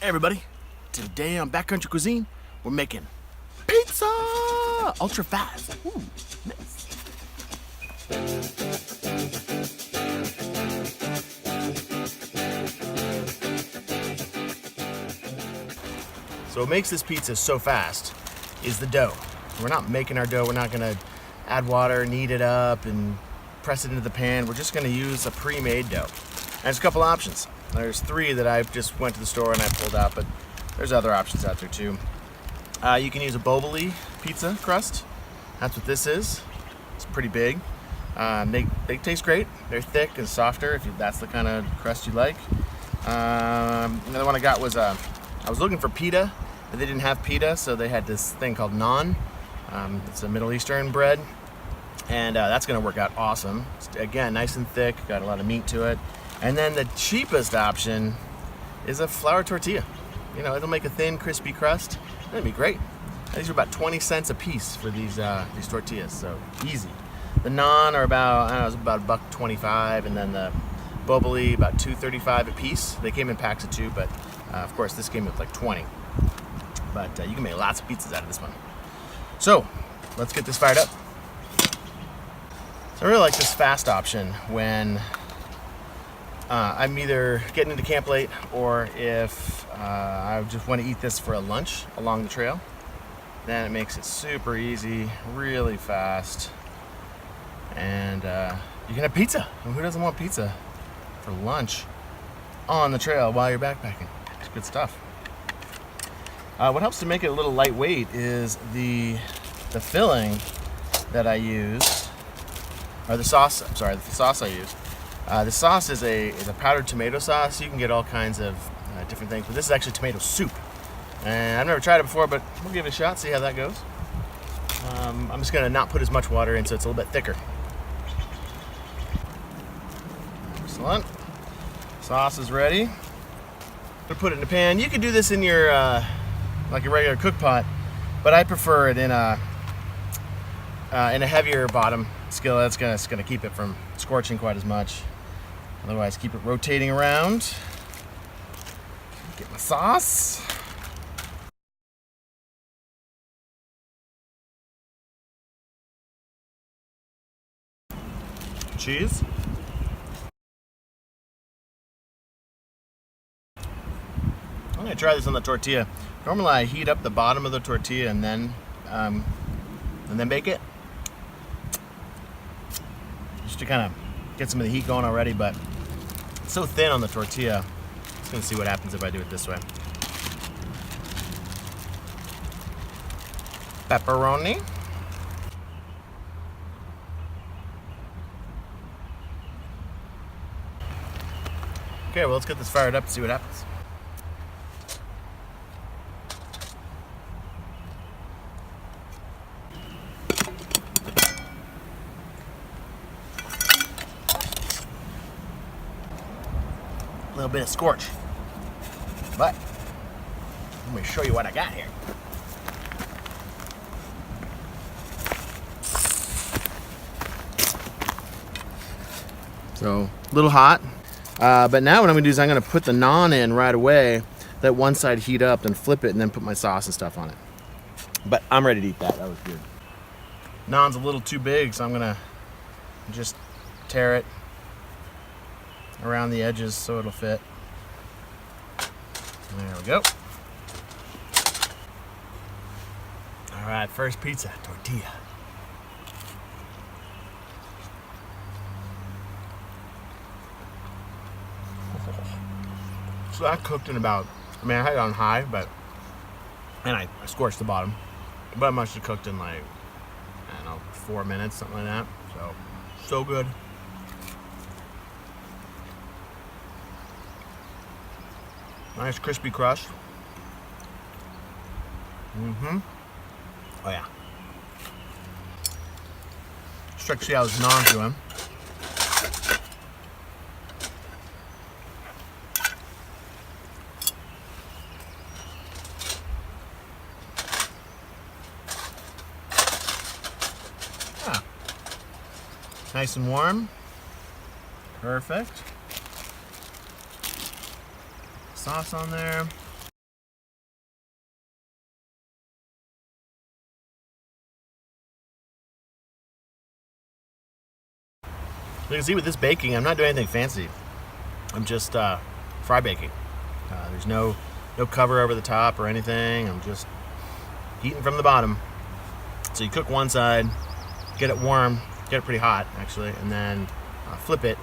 Hey everybody, today on Backcountry Cuisine, we're making pizza! Ultra fast. Ooh, nice. So what makes this pizza so fast is the dough. We're not making our dough, we're not gonna add water, knead it up, and press it into the pan. We're just gonna use a pre-made dough. And there's a couple options. There's three that I just went to the store and I pulled out, but there's other options out there too. You can use a boboli pizza crust. That's what this is. It's pretty big. They taste great. They're thick and softer if that's the kind of crust you like. Another one I got was, I was looking for pita, but they didn't have pita, so they had this thing called naan. It's a Middle Eastern bread, and that's gonna work out awesome. It's, again, nice and thick, got a lot of meat to it. And then the cheapest option is a flour tortilla. You know, it'll make a thin, crispy crust. That'd be great. These are about 20 cents a piece for these tortillas, so easy. The naan are about, I don't know, it's about $1.25, and then the boboli about $2.35 a piece. They came in packs of 2, but of course this came with like 20. But you can make lots of pizzas out of this one. So let's get this fired up. So I really like this fast option when I'm either getting into camp late, or if I just want to eat this for a lunch along the trail. Then it makes it super easy, really fast, and you can have pizza. And who doesn't want pizza for lunch on the trail while you're backpacking? It's good stuff. What helps to make it a little lightweight is the filling that I use, or the sauce. I'm sorry, the sauce I use. The sauce is a powdered tomato sauce. You can get all kinds of different things, but this is actually tomato soup. And I've never tried it before, but we'll give it a shot, see how that goes. I'm just gonna not put as much water in so it's a little bit thicker. Excellent. Sauce is ready. I'm gonna put it in the pan. You could do this in your, like a regular cook pot, but I prefer it in a heavier bottom skillet. It's gonna keep it from scorching quite as much. Otherwise, keep it rotating around. Get my sauce. Cheese. I'm gonna try this on the tortilla. Normally I heat up the bottom of the tortilla and then bake it, just to kind of get some of the heat going already, but it's so thin on the tortilla. Just gonna see what happens if I do it this way. Pepperoni. Okay, well, let's get this fired up and see what happens. A little bit of scorch, but let me show you what I got here. So a little hot, but now what I'm gonna do is I'm gonna put the naan in right away. Let one side heat up, then flip it, and then put my sauce and stuff on it. But I'm ready to eat that. That was good. Naan's a little too big, so I'm gonna just tear it around the edges so it'll fit. There we go. All right, first pizza, tortilla. So that cooked in about, I mean, I had it on high, and I scorched the bottom, but it must have cooked in like, I don't know, 4 minutes, something like that. So good. Nice crispy crust. Oh yeah. Just check to see how this naan's doing. Yeah. Nice and warm. Perfect. Sauce on there. You can see with this baking, I'm not doing anything fancy. I'm just fry baking. There's no cover over the top or anything. I'm just heating from the bottom. So you cook one side, get it warm, get it pretty hot actually, and then flip it,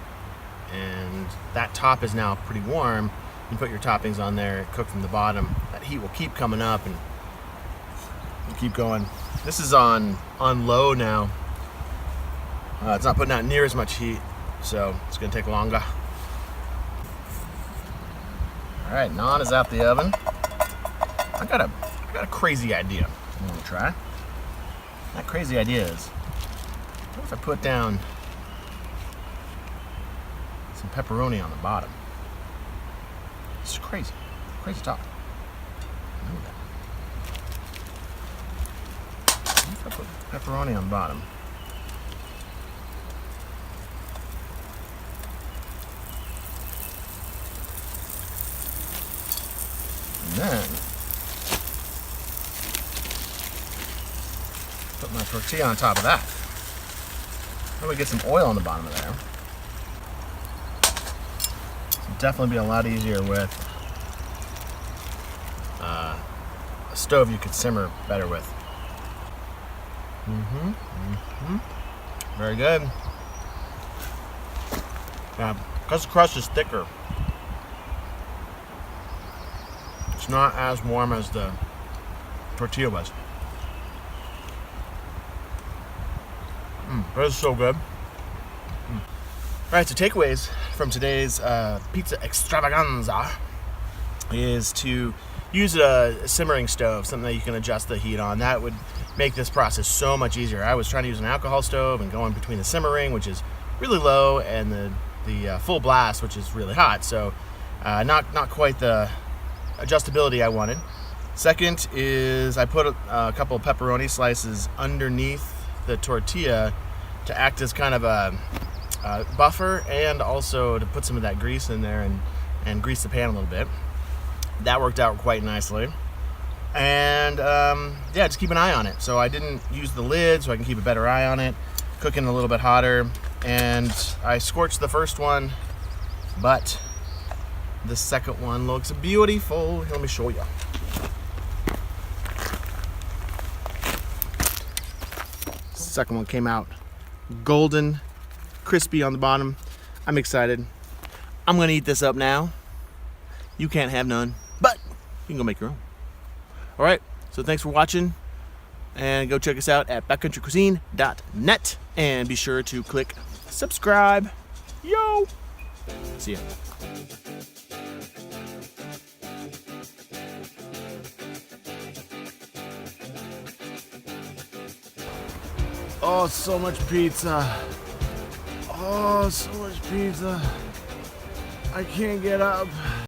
and that top is now pretty warm. You put your toppings on there, cook from the bottom. That heat will keep coming up and keep going. This is on low now. It's not putting out near as much heat, so it's gonna take longer. All right, naan is out the oven. I got a crazy idea I'm gonna try. That crazy idea is, what if I put down some pepperoni on the bottom? It's crazy talk. Look at that. What if I put pepperoni on the bottom? And then put my tortilla on top of that. Then we get some oil on the bottom of there. It'll definitely be a lot easier with a stove you could simmer better with. Very good. Yeah, because the crust is thicker, it's not as warm as the tortilla was. That is so good. All right, so takeaways from today's pizza extravaganza is to use a simmering stove, something that you can adjust the heat on. That would make this process so much easier. I was trying to use an alcohol stove and going between the simmering, which is really low, and the full blast, which is really hot. So not quite the adjustability I wanted. Second is I put a couple of pepperoni slices underneath the tortilla to act as kind of a buffer, and also to put some of that grease in there and grease the pan a little bit. That worked out quite nicely. And yeah, just keep an eye on it. So I didn't use the lid, so I can keep a better eye on it. Cooking a little bit hotter. And I scorched the first one, but the second one looks beautiful. Let me show you. Second one came out golden, crispy on the bottom. I'm excited. I'm gonna eat this up now. You can't have none, but you can go make your own. All right, so thanks for watching, and go check us out at backcountrycuisine.net, and be sure to click subscribe. Yo! See ya. Oh, so much pizza. Oh, so much pizza. I can't get up.